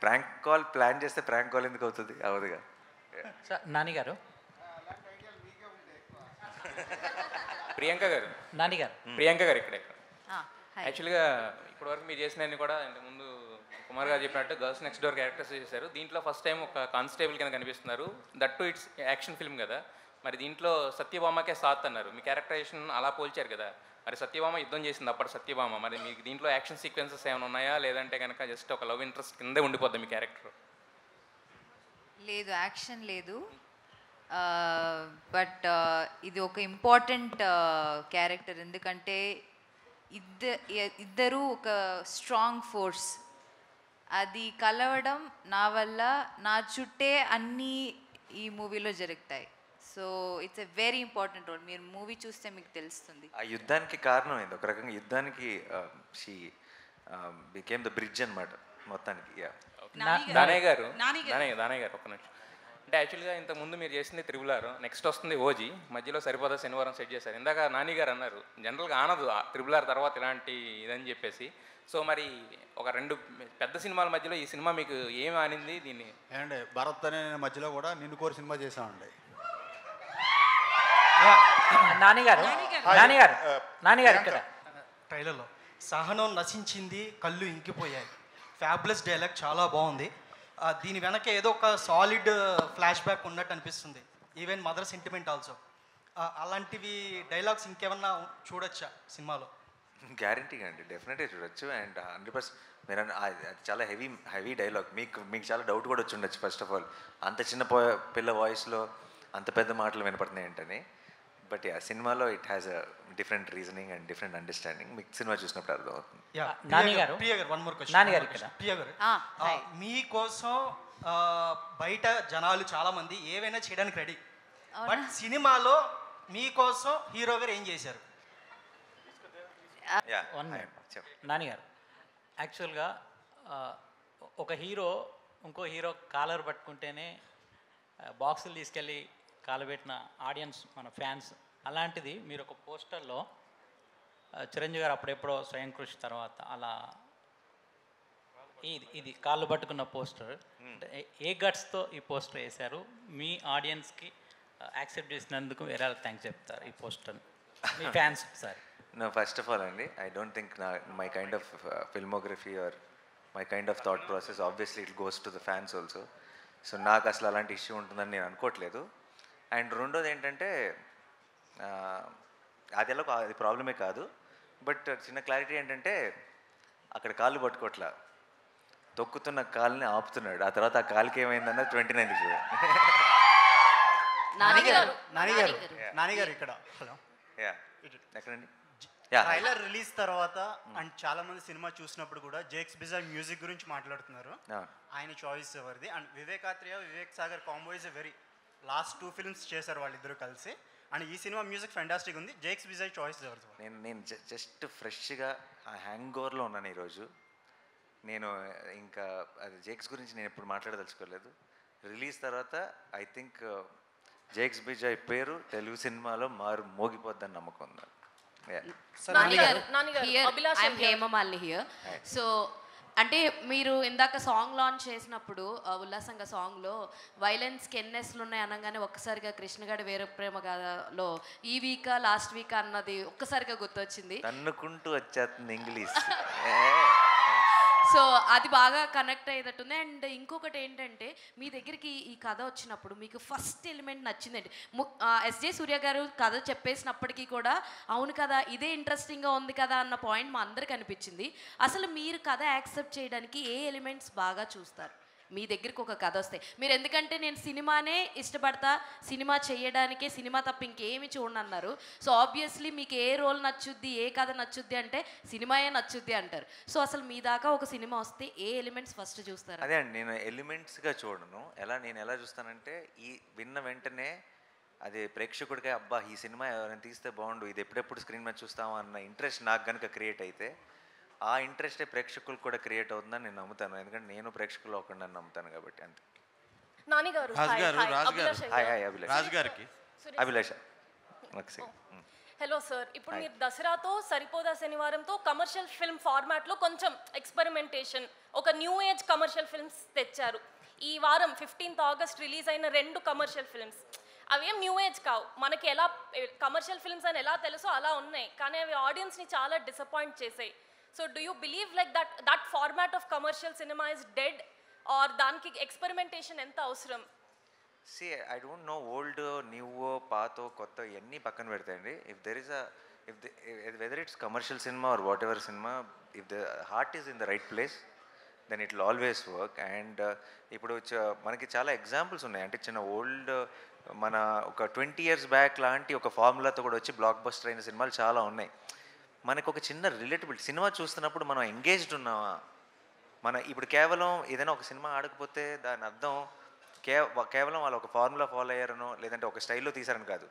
ప్రాంక్ కాల్ ప్లాన్ చేస్తే ప్రాంక్ కాల్ ఎందుకు అవుతుంది? అవదుగా. నాని గారు, ప్రియాంక గారు, నాని గారు, ప్రియాంక గారు ఇక్కడ యాక్చువల్గా ఇప్పటివరకు మీరు చేసినవన్నీ కూడా ఇంతకుముందు కుమార్ గారు చెప్పినట్టు గర్ల్స్ నెక్స్ట్ డోర్ క్యారెక్టర్స్ చేశారు. దీంట్లో ఫస్ట్ టైం ఒక కానిస్టేబుల్ కింద కనిపిస్తున్నారు. That to it's action film కదా, మరి దీంట్లో సత్యభామకే సాత్ అన్నారు. మీ క్యారెక్టరైజేషన్ అలా పోల్చారు కదా, మరి సత్యభామ యుద్ధం చేసింది అప్పుడు సత్యభామ, మరి మీకు దీంట్లో యాక్షన్ సీక్వెన్సెస్ ఏమైనా ఉన్నాయా, లేదంటే కనుక జస్ట్ ఒక లవ్ ఇంట్రెస్ట్ కిందే ఉండిపోద్ది మీ క్యారెక్టర్? లేదు, యాక్షన్ లేదు, బట్ ఇది ఒక ఇంపార్టెంట్ క్యారెక్టర్. ఎందుకంటే ఇద్దరు ఒక స్ట్రాంగ్ ఫోర్స్, అది కలవడం నా వల్ల నా చుట్టే అన్నీ ఈ మూవీలో జరుగుతాయి. So it's a very important role. మీరు మూవీ చూస్తే మీకు తెలుస్తుంది. ఆ యుద్ధానికి కారణం ఏంది, ఒక రకంగా యుద్ధానికి షీ బికేమ్ ద బ్రిడ్జ్ అనమాట మొత్తానికి. దానయ్య గారు ఒక నిమిషం. అంటే యాక్చువల్గా ఇంతకుముందు మీరు చేసింది త్రిబులార్, నెక్స్ట్ వస్తుంది ఓజీ, మధ్యలో సరిపోదా శనివారం సెట్ చేశారు. ఇందాక నాని గారు అన్నారు జనరల్గా ఆనదు త్రిబులార్ తర్వాత ఇలాంటి ఇదని చెప్పేసి. సో మరి ఒక 2 పెద్ద సినిమాల మధ్యలో ఈ సినిమా మీకు ఏమి ఆనింది? దీన్ని ఏమండి భరత్ అనే మధ్యలో కూడా నిన్ను కోరి సినిమా చేసామండి. నాని గారు ఇక్కడ ట్రైలర్లో సహనం నశించింది, కళ్ళు ఇంకిపోయాయి. ఫ్యాబులస్ డైలాగ్, చాలా బాగుంది. దీని వెనక ఏదో ఒక సాలిడ్ ఫ్లాష్ బ్యాక్ ఉన్నట్టు అనిపిస్తుంది. Even mother sentiment also. అలాంటివి డైలాగ్స్ ఇంకేమన్నా చూడొచ్చా సినిమాలో? గ్యారంటీగా అండి, డెఫినెట్గా చూడొచ్చు. అండ్ 100% మీరు అది చాలా హెవీ డైలాగ్. మీకు చాలా డౌట్ కూడా వచ్చి ఉండొచ్చు ఫస్ట్ ఆఫ్ ఆల్, అంత చిన్న పిల్ల వాయిస్లో అంత పెద్ద మాటలు వినపడుతున్నాయి ఏంటని. బట్ యా, సినిమాలో it has a different reasoning and different understanding. మీకు సినిమా చూసినప్పుడు అర్థమవుతుంది. మీకోసం బయట జనాలు చాలా మంది ఏవైనా చేయడానికి రెడీ, బట్ సినిమాలో మీకోసం హీరో గారు ఏం చేశారు? నానిగారు, యాక్చువల్గా ఒక హీరో ఇంకో హీరో కాలర్ పట్టుకుంటేనే బాక్సులు తీసుకెళ్ళి కాలబెట్టిన ఆడియన్స్ మన ఫ్యాన్స్. అలాంటిది మీరు ఒక పోస్టర్లో చిరంజీవి గారు అప్పుడెప్పుడో స్వయం కృషి తర్వాత అలా ఇది కాళ్ళు పట్టుకున్న పోస్టర్, ఏ గట్స్తో ఈ పోస్టర్ వేశారు? మీ ఆడియన్స్కి యాక్సెప్ట్ చేసినందుకు వేరే థ్యాంక్స్ చెప్తారు ఈ poster me fans sir? No, first of all అండి, I don't think my kind of filmography or my kind of thought process, obviously it goes to the fans also. So నాకు అసలు అలాంటి issue ఉంటుందని నేను అనుకోవట్లేదు. And రెండోది ఏంటంటే అది ప్రాబ్లమే కాదు. బట్ చిన్న క్లారిటీ ఏంటంటే అక్కడ కాళ్ళు పట్టుకోవట్లా, తొక్కుతున్న కాళ్ళని ఆపుతున్నాడు. ఆ తర్వాత ఆ కాలుకి ఏమైందన్న 29th చూడండి. నానిగారు ఇక్కడ హలో, ఎక్కడండి? ట్రైలర్ రిలీజ్ తర్వాత అండ్ చాలా మంది సినిమా చూసినప్పుడు కూడా జేక్స్ బిజాయ్ మ్యూజిక్ గురించి మాట్లాడుతున్నారు. ఆయన చాయిస్ ఎవరిది? And Vivek Athreya, Vivek Sagar combo is a very last 2 films చేశారు వాళ్ళిద్దరూ కలిసి. అండ్ ఈ సినిమా మ్యూజిక్ ఫెంటాస్టిక్ ఉంది. జేక్స్ బిజాయ్ చాయిస్ ఎవరిది? నేను జస్ట్ ఫ్రెష్గా ఆ హ్యాంగ్ ఓవర్లో ఉన్నాను ఈరోజు. నేను ఇంకా అది జేక్స్ గురించి నేను ఎప్పుడు మాట్లాడదలుచుకోలేదు. రిలీజ్ తర్వాత ఐ థింక్ జేక్స్ బిజాయ్ పేరు తెలుగు సినిమాలో మోగిపోద్దని నమ్మకం ఉంది. హేమమాలిని హియర్. సో అంటే మీరు ఇందాక సాంగ్ లాంచ్ చేసినప్పుడు ఉల్లాసంగా సాంగ్లో వైలెన్స్కి ఎన్ఎస్లు ఉన్నాయి అనగానే ఒక్కసారిగా కృష్ణగాడి వేరే ప్రేమ గాథలో ఈ వీకా లాస్ట్ వీక్ అన్నది ఒక్కసారిగా గుర్తొచ్చింది. తన్నుకుంటూ వచ్చేస్తుంది ఇంగ్లీష్. సో అది బాగా కనెక్ట్ అయ్యేటట్టుంది. అండ్ ఇంకొకటి ఏంటంటే మీ దగ్గరికి ఈ కథ వచ్చినప్పుడు మీకు ఫస్ట్ ఎలిమెంట్ నచ్చిందండి. ఎస్జే సూర్య గారు కథ చెప్పేసినప్పటికీ కూడా అవును కదా ఇదే ఇంట్రెస్టింగ్గా ఉంది కదా అన్న పాయింట్ మా అందరికి అనిపించింది. అసలు మీరు కథ యాక్సెప్ట్ చేయడానికి ఏ ఎలిమెంట్స్ బాగా చూస్తారు? మీ దగ్గరికి ఒక కథ వస్తే మీరు, ఎందుకంటే నేను సినిమానే ఇష్టపడతా, సినిమా చేయడానికే, సినిమా తప్ప ఇంకేమి చూడనన్నారు. సో ఆబ్వియస్లీ మీకు ఏ రోల్ నచ్చుద్ది, ఏ కథ నచ్చుద్ది అంటే సినిమాయే నచ్చుద్ది అంటారు. సో అసలు మీ దాకా ఒక సినిమా వస్తే ఏ ఎలిమెంట్స్ ఫస్ట్ చూస్తారు? అదే అండి, నేను ఎలిమెంట్స్గా చూడను. నేను ఎలా చూస్తానంటే ఈ విన్న వెంటనే అది ప్రేక్షకుడికి అబ్బా ఈ సినిమా ఎవరైనా తీస్తే బాగుండు, ఇది ఎప్పుడెప్పుడు స్క్రీన్ మీద చూస్తాము అన్న ఇంట్రెస్ట్ నాకు కనుక క్రియేట్ అయితే ఆ ఇంట్రెస్టే ప్రేక్షకులు కూడా క్రియేట్ అవుతుందని నేను నమ్ముతాను. ఎందుకంటే నేను ప్రేక్షకులు అవ్వకుండా నమ్ముతాను కాబట్టి. అంతే. అభిలాష. హలో సార్, ఇప్పుడు మీరు దసరాతో సరిపోదా శనివారంతో కమర్షియల్ ఫిల్మ్ ఫార్మాట్లో కొంచెం ఎక్స్పెరిమెంటేషన్, ఒక న్యూ ఏజ్ కమర్షియల్ ఫిల్మ్స్ తెచ్చారు. ఈ వారం 15th August రిలీజ్ అయిన 2 కమర్షియల్ ఫిల్మ్స్ అవేం న్యూ ఏజ్ కావు. మనకి ఎలా కమర్షియల్ ఫిల్మ్స్ అని ఎలా తెలుసో అలా ఉన్నాయి, కానీ అవి ఆడియన్స్ని చాలా డిసప్పాయింట్ చేసాయి. So do you believe like that format of commercial cinema is dead, or దానికి ఎక్స్పెరిమెంటేషన్ ఎంత అవసరం? See, I don't know old, new, పాతో కొత్త ఇవన్నీ పక్కన పెడతాయండి. If there is whether it's commercial cinema or whatever cinema, if the heart is in the right place, then it will always work. And ఇప్పుడు మనకి చాలా examples ఉన్నాయి. అంటే చిన్న old మన ఒక 20 years బ్యాక్ లాంటి ఒక ఫార్ములాతో కూడా వచ్చి బ్లాక్ బస్టర్ అయిన సినిమాలు చాలా ఉన్నాయి. మనకు ఒక చిన్న రిలేటబిలిటీ, సినిమా చూస్తున్నప్పుడు మనం ఎంగేజ్డ్ ఉన్నామా? ఇప్పుడు కేవలం ఏదైనా ఒక సినిమా ఆడకపోతే దాని అర్థం కేవలం వాళ్ళు ఒక ఫార్ములా ఫాలో అయ్యారనో లేదంటే ఒక స్టైల్లో తీశారని కాదు.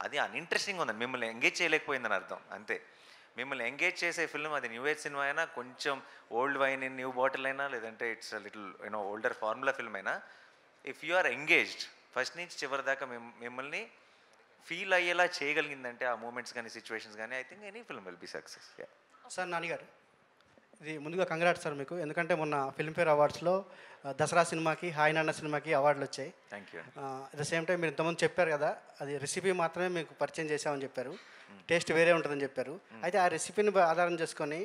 అది అన్ఇంట్రెస్టింగ్ ఉందని, మిమ్మల్ని ఎంగేజ్ చేయలేకపోయిందని అర్థం అంతే. మిమ్మల్ని ఎంగేజ్ చేసే ఫిల్మ్ అది న్యూ ఏజ్ సినిమా అయినా, కొంచెం old wine in new bottle అయినా, లేదంటే it's little older formula film అయినా, if you are engaged first నుంచి చివరి దాకా మిమ్మల్ని ఫీల్ అయ్యేలా చేయగలిగిందంటే ఆ మూమెంట్స్ కానీ సిచ్యువేషన్స్ కానీ, I think any film will be success. Sir నానిగారు, ఇది ముందుగా కంగ్రాట్స్ సార్ మీకు, ఎందుకంటే మొన్న ఫిల్మ్ఫేర్ అవార్డ్స్లో దసరా సినిమాకి, హాయ్ నాన్న సినిమాకి అవార్డులు వచ్చాయి. Thank you. At the same time మీరు ఇంతకుముందు చెప్పారు కదా, అది రెసిపీ మాత్రమే మీకు పరిచయం చేసామని చెప్పారు, టేస్ట్ వేరే ఉంటుందని చెప్పారు. అయితే ఆ రెసిపీని ఆధారం చేసుకొని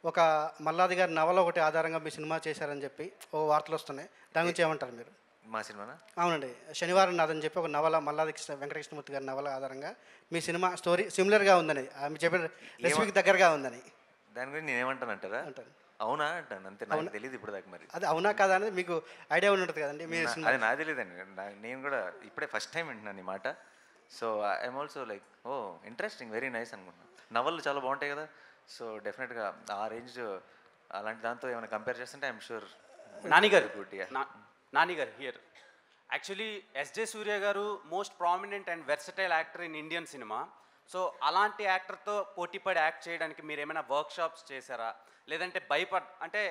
ఒక మల్లాది గారి నవల ఒకటి ఆధారంగా మీ సినిమా చేశారని చెప్పి ఓ వార్తలు వస్తున్నాయి, దాని గురించి ఏమంటారు మీరు? మా సినిమానా? అవునండి, శనివారం నాదని చెప్పి ఒక నవల మల్లాది వెంకటకృష్ణమూర్తి గారి నవల ఆధారంగా మీ సినిమా స్టోరీ సిమిలర్గా ఉందని, మీరు చెప్పిన రెసిపీకి దగ్గరగా ఉందని. దాని గురించి నేను ఏమంటానంటారా? అవునా అంటాను అంతే, నాకు తెలియదు ఇప్పుడు దాకా. మరి అది అవునా కాదా అనేది మీకు ఐడియా ఉంటుంది కదండి మీ సినిమా. అది నాకు తెలియదండి, నేను కూడా ఇప్పుడే ఫస్ట్ టైం వింటున్నాను ఈ మాట. So I'm also like oh interesting, very nice అనుకుంటున్నాను. నవలు చాలా బాగుంటాయి కదా, సో డెఫినెట్గా ఆ రేంజ్ అలాంటి దాంతో ఏమైనా కంపేర్ చేస్తుంటే ఐఎమ్ షూర్. నానిగారు నానిగారు here actually SJ Suryah garu most prominent and versatile actor in Indian cinema. So అలాంటి యాక్టర్తో పోటీపడి యాక్ట్ చేయడానికి మీరు ఏమైనా వర్క్షాప్స్ చేశారా, లేదంటే అంటే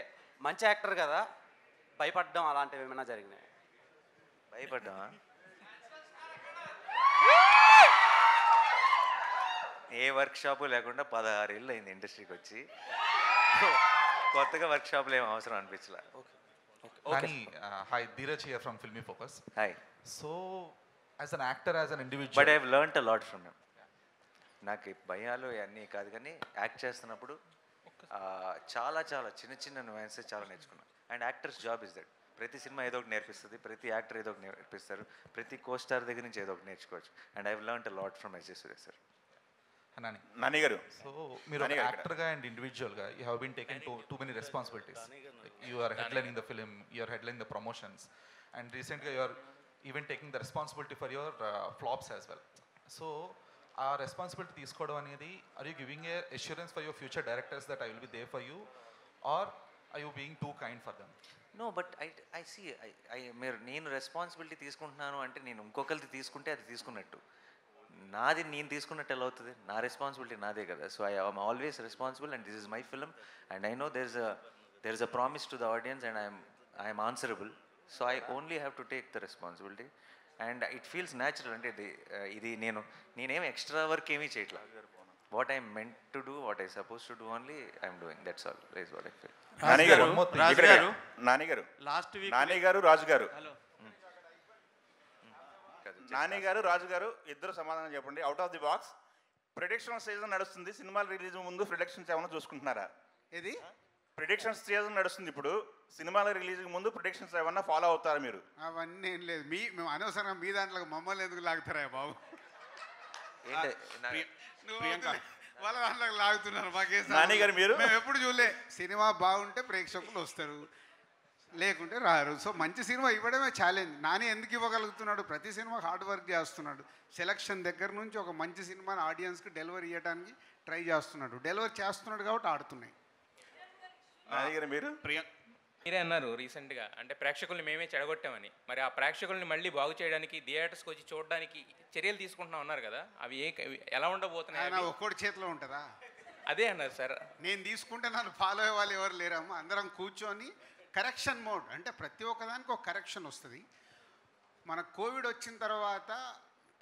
మంచి యాక్టర్ కదా భయపడడం అలాంటివి ఏమైనా జరిగినాయి? భయపడ్డామా? ఏ వర్క్షాపు లేకుండా 16 ఏళ్ళు అయింది ఇండస్ట్రీకి వచ్చి, కొత్తగా వర్క్షాప్లు ఏం అవసరం అనిపించలే. Hi, Dheeraj here from Filmy Focus. Hi. So, as an actor, as an individual. But I've learnt a lot from him. నాకు భయాలు ఇవన్నీ కాదు కానీ యాక్ట్ చేస్తున్నప్పుడు చాలా చాలా చిన్న చిన్న నువాన్సెస్ చాలా నేర్చుకున్నాను. And actors job is that. ప్రతి సినిమా ఏదో ఒకటి నేర్పిస్తుంది, ప్రతి యాక్టర్ ఏదో ఒకటి నేర్పిస్తారు, ప్రతి కో స్టార్ దగ్గర నుంచి ఏదో ఒకటి నేర్చుకోవచ్చు. And I've learned a lot from SJ Surya sir. Nani garu. So, మీరు ఒక యాక్టర్గా అండ్ ఇండివిజువల్గా you have been taken too many responsibilities. You are headlining the film, you are headlining the promotions, and recently you are even taking the responsibility for your flops as well. So, our responsibility తీసుకోవడం అనేది, are you giving a assurance for your future directors that I will be there for you, or are you being too kind for them? No, but I see, నేను responsibility తీసుకుంటున్నాను అంటే నేను ఇంకొకరిది తీసుకుంటే అది తీసుకున్నట్టు, నాది నేను తీసుకున్నట్టు ఎలా అవుతుంది? నా రెస్పాన్సిబిలిటీ నాదే కదా. So I am always responsible and this is my film and I know there is a promise to the audience and I am answerable, so I only have to take the responsibility and it feels natural. అంటే ఇది నేనేం extra work ఏమీ చేయట్లా. what I meant to do, what I supposed to do only I am doing, that's all is what I feel. Nani గారు last week Nani గారు రాజు గారు నాని గారు రాజు గారు ఇద్దరు సమాధానం చెప్పండి. Out of the box, prediction season నడుస్తుంది, సినిమాలు రిలీజ్ ముందు ప్రిడిక్షన్స్ ఏమైనా చూసుకుంటున్నారా? ఇది ప్రిడిక్షన్స్ సీజన్ నడుస్తుంది ఇప్పుడు, సినిమాల రిలీజ్ ముందు ప్రిడిక్షన్స్ ఏమన్నా ఫాలో అవుతారా మీరు? అవన్నీ ఏం లేదు, మేము అనవసరంగా మీ దాంట్లో మమ్మల్ని ఎందుకు లాగుతారా బాబు? వాళ్ళ దాంట్లోకి లాగుతున్నారు. నాని గారు మీరు మేము ఎప్పుడు చూడలే. సినిమా బాగుంటే ప్రేక్షకులు వస్తారు, లేకుంటే రారు. సో మంచి సినిమా ఇవ్వడమే ఛాలెంజ్. నాని ఎందుకు ఇవ్వగలుగుతున్నాడు? ప్రతి సినిమా హార్డ్ వర్క్ చేస్తున్నాడు. సెలక్షన్ దగ్గర నుంచి ఒక మంచి సినిమాని ఆడియన్స్కి డెలివరీ ఇవ్వడానికి ట్రై చేస్తున్నాడు. డెలివరీ చేస్తున్నాడు కాబట్టి ఆడుతున్నాయి. మీరే అన్నారు రీసెంట్గా, అంటే ప్రేక్షకుల్ని మేమే చెడగొట్టామని. మరి ఆ ప్రేక్షకుల్ని మళ్ళీ బాగు చేయడానికి థియేటర్స్కి వచ్చి చూడడానికి చర్యలు తీసుకుంటున్నాం అన్నారు కదా, అవి ఎలా ఉండబోతున్నాయి? ఒక్కడి చేతిలో ఉంటుందా? అదే అన్నారు సార్. నేను తీసుకుంటే నన్ను ఫాలో అయ్యే వాళ్ళు ఎవరు లేరమ్మా. అందరం కూర్చొని కరెక్షన్ మోడ్, అంటే ప్రతి ఒక్కదానికి ఒక కరెక్షన్ వస్తుంది. మన కోవిడ్ వచ్చిన తర్వాత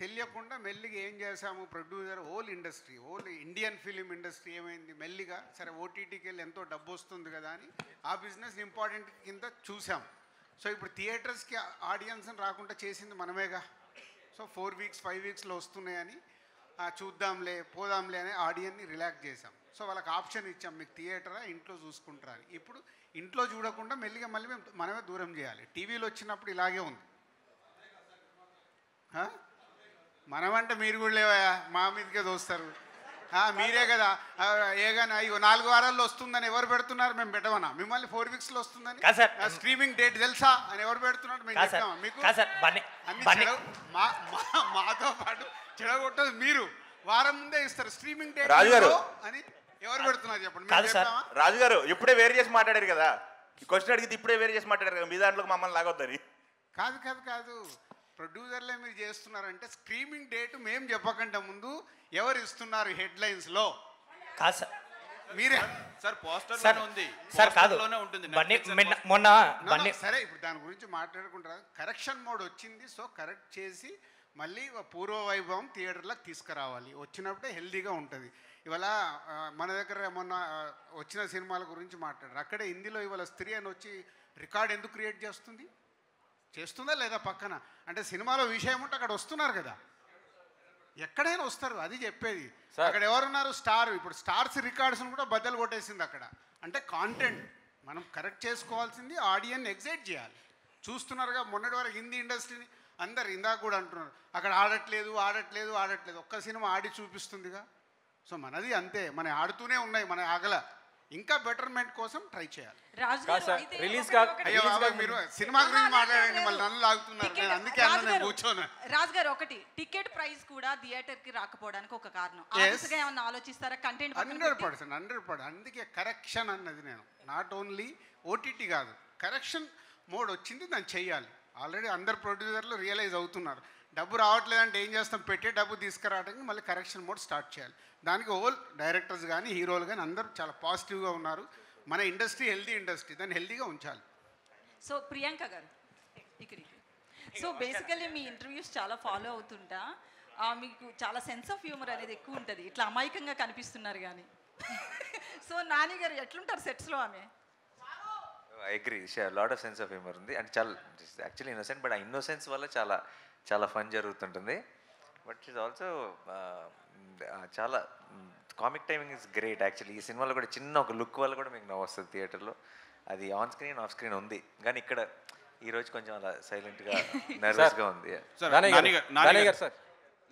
తెలియకుండా మెల్లిగా ఏం చేశాము, producer whole industry, whole Indian film industry ఏమైంది, మెల్లిగా సరే ఓటీటీకి వెళ్ళి ఎంతో డబ్బు వస్తుంది కదా అని ఆ బిజినెస్ ఇంపార్టెంట్ కింద చూసాం. సో ఇప్పుడు థియేటర్స్కి ఆడియన్స్ని రాకుండా చేసింది మనమేగా. సో 4 వీక్స్ 5 వీక్స్లో వస్తున్నాయని చూద్దాంలే పోదాంలే అని ఆడియన్ని రిలాక్స్ చేసాం. సో వాళ్ళకి ఆప్షన్ ఇచ్చాం, మీకు థియేటరా ఇంట్లో చూసుకుంటారా అని. ఇప్పుడు ఇంట్లో చూడకుండా మెల్లిగా మళ్ళీ మనమే దూరం చేయాలి. టీవీలో వచ్చినప్పుడు ఇలాగే ఉంది. మనమంటే మీరు కూడా లేవా, మా మీదకే దోస్తారు. మీరే కదా ఏగానే అయ్యో 4 వారాల్లో వస్తుందని ఎవరు పెడుతున్నారు? మేము పెట్టమన్నా? మిమ్మల్ని 4 వీక్స్లో వస్తుందని స్ట్రీమింగ్ డేట్ తెలుసా అని ఎవరు పెడుతున్నారు? మేము చెప్తామా మీకు? మాతో పాటు చెడగొట్టదు మీరు. వారం ముందే ఇస్తారు స్ట్రీమింగ్ డేట్ అని ఎవరు పెడుతున్నారు చెప్పండి. రాజు గారు ఇప్పుడే వేరు చేసి మాట్లాడారు కదా, క్వశ్చన్ అడిగితే ఇప్పుడే వేరు చేసి మాట్లాడారు కదా, మీ దాంట్లో మమ్మల్ని లాగొద్దని. కాదు ప్రొడ్యూసర్లే మీరు చేస్తున్నారంటే స్ట్రీమింగ్ డేట్ మేము చెప్పకుండా ముందు ఎవరు ఇస్తున్నారు హెడ్లైన్స్లో? కాదు సార్, మీరే సార్ పోస్టర్ ఉంది సార్, కాదు మొన్న సరే ఇప్పుడు దాని గురించి మాట్లాడుకుంటారు. కరెక్షన్ మోడ్ వచ్చింది, సో కరెక్ట్ చేసి మళ్ళీ పూర్వ వైభవం థియేటర్లకు తీసుకురావాలి. వచ్చినప్పుడే హెల్దీగా ఉంటుంది. ఇవాళ మన దగ్గర మొన్న వచ్చిన సినిమాల గురించి మాట్లాడారు. అక్కడే హిందీలో ఇవాళ స్త్రీ అని వచ్చి రికార్డ్ ఎందుకు క్రియేట్ చేస్తుందా లేదా పక్కన? అంటే సినిమాలో విషయం ఉంటే అక్కడ వస్తున్నారు కదా, ఎక్కడైనా వస్తారు. అది చెప్పేది. అక్కడ ఎవరున్నారు? స్టార్. ఇప్పుడు స్టార్స్ రికార్డ్స్ని కూడా బద్దలు కొట్టేసింది అక్కడ. అంటే కాంటెంట్ మనం కరెక్ట్ చేసుకోవాల్సింది ఆడియన్ ఎగ్జైట్ చేయాలి. చూస్తున్నారుగా మొన్నటి వరకు హిందీ ఇండస్ట్రీని అందరు ఇందాక కూడా అంటున్నారు అక్కడ ఆడట్లేదు ఒక్క సినిమా ఆడి చూపిస్తుందిగా. సో మనది అంతే, మన ఆడుతూనే ఉన్నాయి, మన ఆగల ఇంకా బెటర్మెంట్ కోసం ట్రై చేయాలి. మీరు సినిమా గురించి మాట్లాడండి, మళ్ళీ నన్ను లాగుతున్నారు. నేను అందుకే అన్న కూర్చోను. రాజు గారు ఒకటి టికెట్ ప్రైస్ కూడా థియేటర్ కి రాకపోవడానికి ఒక కారణం. ఆర్టిస్ట్ గా ఏమన్నా ఆలోచిస్తారా? కంటెంట్ 100%. అందుకే కరెక్షన్ అన్నది నేను నాట్ ఓన్లీ ఓటీటీ కాదు, కరెక్షన్ మోడ్ వచ్చింది, దాన్ని చెయ్యాలి. ఆల్రెడీ అందరు ప్రొడ్యూసర్లు రియలైజ్ అవుతున్నారు. డబ్బు రావట్లేదంటే ఏం చేస్తాం, పెట్టే డబ్బు తీసుకురావడానికి మళ్ళీ కరెక్షన్ మోడ్ స్టార్ట్ చేయాలి. దానికి ఓల్ డైరెక్టర్స్ కానీ హీరోలు కానీ అందరూ చాలా పాజిటివ్గా ఉన్నారు. మన ఇండస్ట్రీ హెల్తీ ఇండస్ట్రీ, దాన్ని హెల్తీగా ఉంచాలి. సో ప్రియాంక గారు సో బేసికల్లీ మీ ఇంటర్వ్యూస్ చాలా ఫాలో అవుతుంటా, మీకు చాలా సెన్స్ ఆఫ్ హ్యూమర్ అనేది ఎక్కువ ఉంటుంది, ఇట్లా అమాయకంగా కనిపిస్తున్నారు కానీ. సో నాని గారు ఎట్లుంటారు సెట్స్లో? ఆమె I agree, lot of sense of humour ఉంది. అంటే చాలా యాక్చువల్లీ ఇన్నోసెంట్, బట్ ఆ ఇన్నోసెన్స్ వల్ల చాలా ఫన్ జరుగుతుంటుంది. బట్ ఈజ్ ఆల్సో చాలా comic timing is great. Actually ఈ సినిమాలో కూడా చిన్న ఒక లుక్ వల్ల కూడా మీకు నవ్వు వస్తుంది థియేటర్లో. అది ఆన్ స్క్రీన్ ఆఫ్ స్క్రీన్ ఉంది, కానీ ఇక్కడ ఈరోజు కొంచెం అలా సైలెంట్గా నర్వస్గా ఉంది.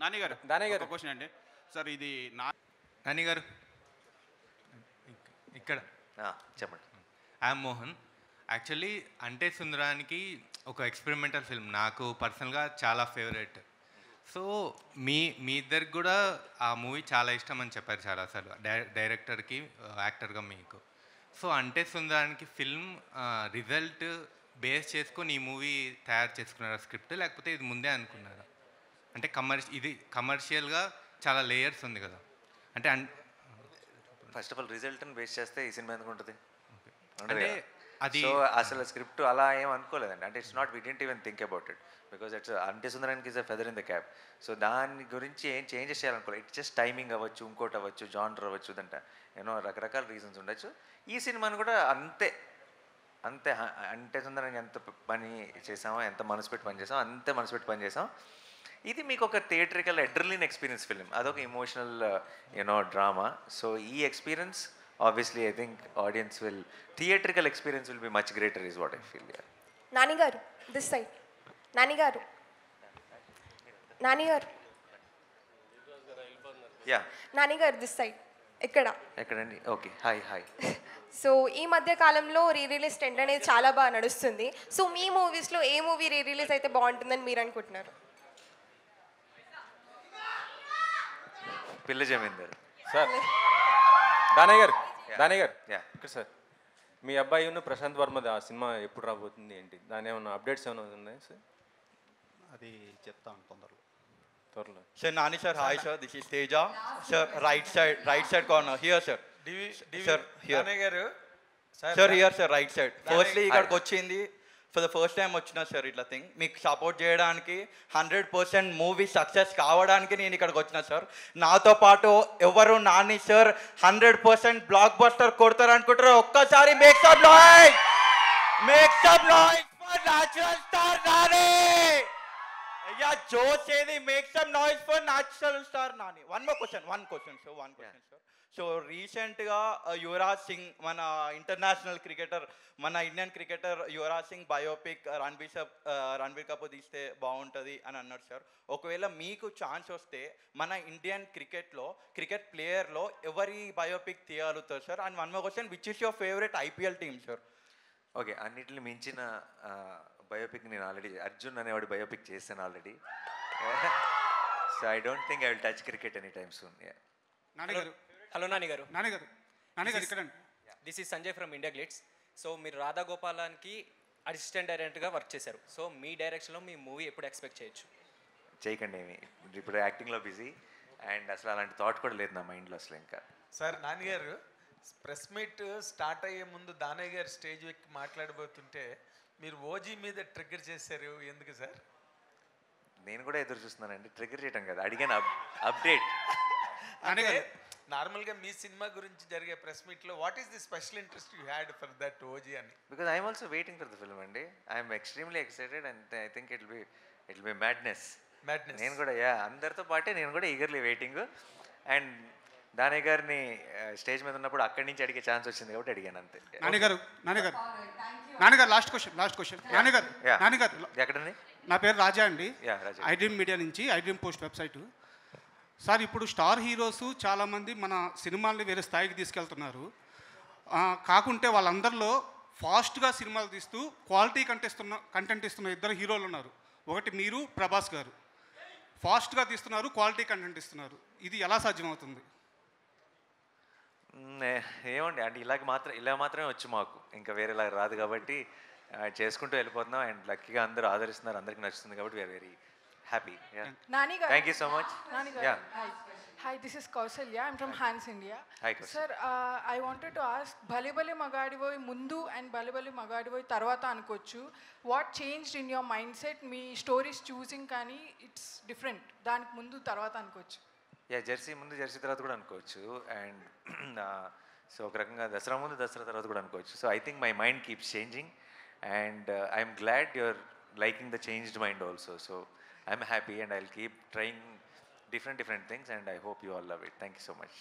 నానిగారు క్వశ్చన్ అండి సార్, ఇది నానిగారు ఇక్కడ చెప్పండి. ఐఎమ్ మోహన్. యాక్చువల్లీ అంటే సుందరానికి ఒక ఎక్స్పెరిమెంటల్ ఫిల్మ్, నాకు పర్సనల్గా చాలా ఫేవరెట్. సో మీ ఇద్దరికి కూడా ఆ మూవీ చాలా ఇష్టం అని చెప్పారు సార్. అసలు డైరెక్టర్కి యాక్టర్గా మీకు. సో అంటే సుందరానికి ఫిల్మ్ రిజల్ట్ బేస్ చేసుకొని ఈ మూవీ తయారు చేసుకున్నారా స్క్రిప్ట్, లేకపోతే ఇది ముందే అనుకున్నారా? అంటే ఇది కమర్షియల్గా చాలా లేయర్స్ ఉంది కదా. అంటే ఫస్ట్ ఆఫ్ ఆల్ రిజల్ట్ని బేస్ చేస్తే ఈ సినిమా ఎందుకు ఉంటుంది? అంటే అది సో అసలు స్క్రిప్ట్ అలా ఏం అనుకోలేదండి. అంటే it's not, we didn't even think about it, because it's Ante Sundaraniki is a feather in the cap. So దాని గురించి ఏం చేంజెస్ చేయాలనుకోలేదు. ఇట్స్ జస్ట్ టైమింగ్ అవ్వచ్చు, ఇంకోటి అవ్వచ్చు, జానర్ అవ్వచ్చు, దంట రకరకాల రీజన్స్ ఉండొచ్చు. ఈ సినిమాను కూడా అంతే అంటే సుందరానికి ఎంత పని చేసామో, ఎంత మనసు పెట్టి పని చేసామో అంతే మనసు పెట్టి పని చేసాం. ఇది మీకు ఒక థియేట్రికల్ అడ్రిలిన్ ఎక్స్పీరియన్స్ ఫిలిం, అదొక ఎమోషనల్ డ్రామా. సో ఈ experience obviously I think theatrical experience will be much greater is what I feel. Yeah. Nani garu, this side. Nani garu. Yeah. Nani garu, this side. ఎక్కడండి? Okay, hi. So ఈ మధ్య కాలంలో re-release trend అనేది చాలా బాగా నడుస్తుంది. So మీ మూవీస్లో ఏ movie rerelease అయితే బాగుంటుందని మీరు అనుకుంటున్నారు? పిల్ల జమీందార్ సార్. దానయ్య గారు ఇక్కడ సార్, మీ అబ్బాయి ప్రశాంత్ వర్మది ఆ సినిమా ఎప్పుడు రాబోతుంది ఏంటి, దాని ఏమైనా అప్డేట్స్ ఏమైనా ఉన్నాయి సార్? అది చెప్తాను త్వరలో. Sir, Nani sir, hi sir, this is Teja. Sir, right side corner, here sir. Sir, here. Sir, here sir, right side. Firstly, ఇక్కడికి వచ్చింది ఫర్ ద ఫస్ట్ టైం వచ్చిన సార్ ఇట్లా థింగ్ మీకు సపోర్ట్ చేయడానికి, 100% మూవీ సక్సెస్ కావడానికి నేను ఇక్కడికి వచ్చిన సార్. నాతో పాటు ఎవరు నాని సార్ 100% బ్లాక్ బస్టర్ కొడతారు అనుకుంటారు? ఒక్కసారి make some noise for natural star Nani. Yeah, Joe say they make some noise for natural star Nani. One question, sir. So recently, Yuvraj Singh, mana international cricketer, mana Indian cricketer Yuvraj Singh biopic Ranbir Kapoor తీస్తే బాగుంటుంది అని అన్నారు sir. ఒకవేళ మీకు chance వస్తే మన Indian cricket ప్లేయర్లో ఎవరి బయోపిక్ తీయగలుగుతారు sir? And one more question, which is your favourite IPL team sir? Okay, అన్నిటిని మించిన బయోపిక్ నేను ఆల్రెడీ అర్జున్ అనేవాడు బయోపిక్ చేశాను already. So I don't think I will touch cricket any time soon. Hello Nani garu ఇక్కడ this is Sanjay from India glitz. So మీరు రాధా గోపాలానికి assistant డైరెక్టర్గా work చేశారు. సో మీ డైరెక్షన్లో మీ మూవీ ఎప్పుడు ఎక్స్పెక్ట్ చేయొచ్చు? చేయకండి ఏమి, ఇప్పుడు యాక్టింగ్లో బిజీ అండ్ అసలు అలాంటి థాట్ కూడా లేదు నా మైండ్లో అసలు. ఇంకా సార్ నాన్నగారు ప్రెస్ మీట్ స్టార్ట్ అయ్యే ముందు దానయ్య గారు స్టేజ్ ఎక్కి మాట్లాడబోతుంటే మీరు ఓజీ మీద ట్రిగ్గర్ చేశారు, ఎందుకు సార్? నేను కూడా ఎదురు చూస్తున్నానండి. ట్రిగ్గర్ చేయడం కదా, అడిగాను అప్డేట్. అంటే నార్మల్గా మీ సినిమా గురించి జరిగే ప్రెస్ మీట్లో what is the special interest you had for that OG అని? Because I'm also waiting for the film అండి. I'm extremely excited and I think it will be madness. నేను కూడా అందరితో పాటే నేను కూడా ఈగర్లీ వెయిటింగ్. అండ్ దానయ్య గారిని స్టేజ్ మీద ఉన్నప్పుడు అక్కడి నుంచి అడిగే ఛాన్స్ వచ్చింది కాబట్టి అడిగాను అంతే. నాన్నగారు లాస్ట్ క్వశ్చన్ నాన్నగారు ఎక్కడండి? నా పేరు రాజా అండి, రాజా. ఐడ్రీమ్ మీడియా నుంచి, ఐడ్రీమ్ పోస్ట్ వెబ్సైట్. సార్, ఇప్పుడు స్టార్ హీరోస్ చాలామంది మన సినిమాల్ని వేరే స్థాయికి తీసుకెళ్తున్నారు. కాకుంటే వాళ్ళందరిలో ఫాస్ట్గా సినిమాలు తీస్తూ క్వాలిటీ కంటెంట్ ఇస్తున్న ఇద్దరు హీరోలు ఉన్నారు. ఒకటి మీరు, ప్రభాస్ గారు. ఫాస్ట్గా తీస్తున్నారు, క్వాలిటీ కంటెంట్ ఇస్తున్నారు. ఇది ఎలా సాధ్యమవుతుంది? ఏమండి అంటే ఇలా మాత్రమే వచ్చు మాకు, ఇంకా వేరేలా రాదు కాబట్టి చేసుకుంటూ వెళ్ళిపోతున్నాం. అండ్ లక్కీగా అందరూ ఆదరిస్తున్నారు, అందరికీ నచ్చుతుంది కాబట్టి we are very happy. Thank you so much. Hi, this is Kausalya. I'm from Hans India. Hi, Kausalya. Sir, I wanted to ask, Bale Bale Magadivoy mundu and Bale Bale Magadivoy tarvata anukochu. What changed in your mindset? Me stories choosing kani it's different. Daniki mundu tarvata anukochu. Jersey ముందు Jersey తర్వాత కూడా అనుకోవచ్చు. And so ఒక రకంగా దసరా ముందు దసరా తర్వాత కూడా అనుకోవచ్చు. So I think my mind keeps changing and I'm glad you're liking the changed mind also. So I'm happy and I will keep trying different things and I hope you all love it. Thank you so much.